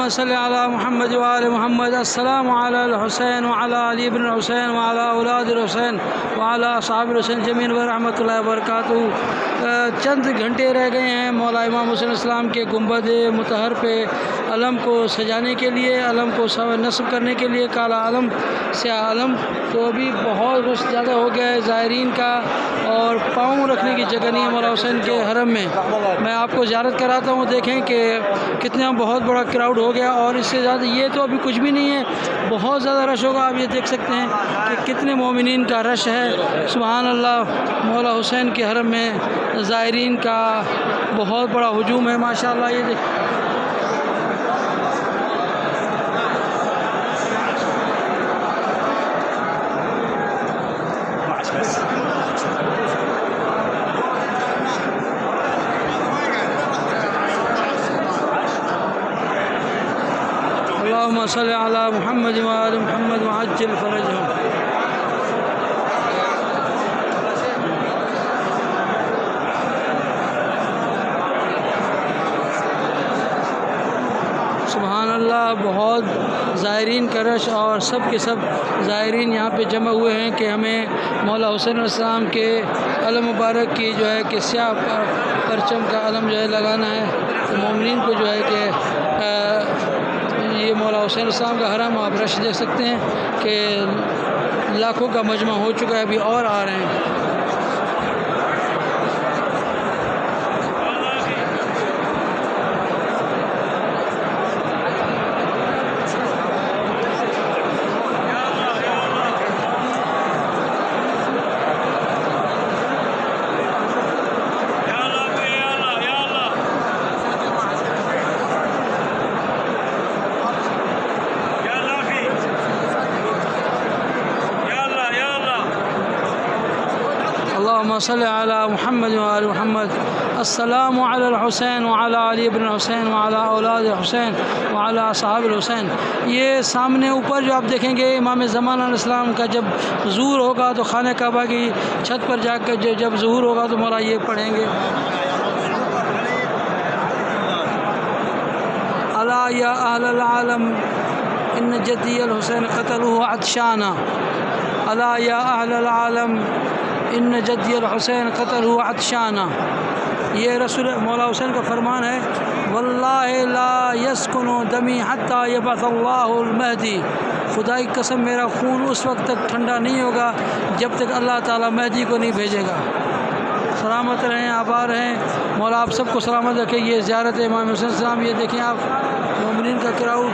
सल्लि अला मुहम्मद व आले मुहम्मद। अस्सलामु अलल हुसैन व अला अली इब्न हुसैन व अला औलादिल हुसैन व अला असहाबिल हुसैन जमीन व रहमतुल्लाहि व बरकातुहू। चंद घंटे रह गए हैं मौला इमाम हुसैन अलैहिस्सलाम के गुंबद मुतहर पे अलम को सजाने के लिए, अलम को नस्ब करने के लिए, काला अलम स्याह अलम। तो अभी बहुत रश ज़्यादा हो गया है ज़ायरीन का, और पाँव रखने की जगह नहीं है मौला हुसैन के हरम में। मैं आपको ज़ियारत कराता हूँ, देखें कि कितना बहुत बड़ा क्राउड हो गया। और इससे ज़्यादा ये तो अभी कुछ भी नहीं है, बहुत ज़्यादा रश होगा। आप ये देख सकते हैं कि कितने मोमिनीन का रश है। सुभान अल्लाह, मौला हुसैन के हरम में ज़ायरीन का बहुत बड़ा हुजूम है माशाअल्लाह। ये देख अल्लाहुम्मा सल्लि अला मुहम्मद व आले मुहम्मद व अज्जिल फरजहुम। सुभान अल्लाह, बहुत ज़ायरीन का रश, और सब के सब ज़ायरीन यहाँ पे जमा हुए हैं कि हमें मौला हुसैन अलैहिस्सलाम के अलम मुबारक की जो है कि स्याह परचम का अलम जो है लगाना है। तो मोमिनीन को जो है कि ये मौला हुसैन अलैहिस्सलाम का हरम आप रश देख सकते हैं कि लाखों का मजमा हो चुका है, अभी और आ रहे हैं। अल्लाहुम्मा सल्लि अला मुहम्मद व आले मुहम्मद। अस्सलामु अलल हुसैन व अला अली इब्न हुसैन व अला औलाद हुसैन व अला असहाबिल हुसैन। ये सामने ऊपर जो आप देखेंगे इमाम ज़मान अलैहिस्सलाम का जब ज़ुहूर होगा तो खाने काबा की छत पर जाकर जब ज़ुहूर होगा तो मौला ये पढ़ेंगे, अला या अहलल आलम इन्न जद्दी अल हुसैन क़तलहु अत्शाना। अला या अहलल आलम इन्न जद्दी अल हुसैन क़तलहु अत्शाना। ये रसूल मौला हुसैन का फरमान है, वल्लाहि ला यस्कुनु दमी हत्ता यबअसल्लाहुल महदी। खुदा की कसम, मेरा खून उस वक्त तक ठंडा नहीं होगा जब तक अल्लाह ताला महदी को नहीं भेजेगा। सलामत रहें, आबाद रहें, मौला आप सबको सलामत रखे। ये ज़ियारत इमाम हुसैन अलैहिस्सलाम, ये देखें आप मोमिनीन का क्राउड।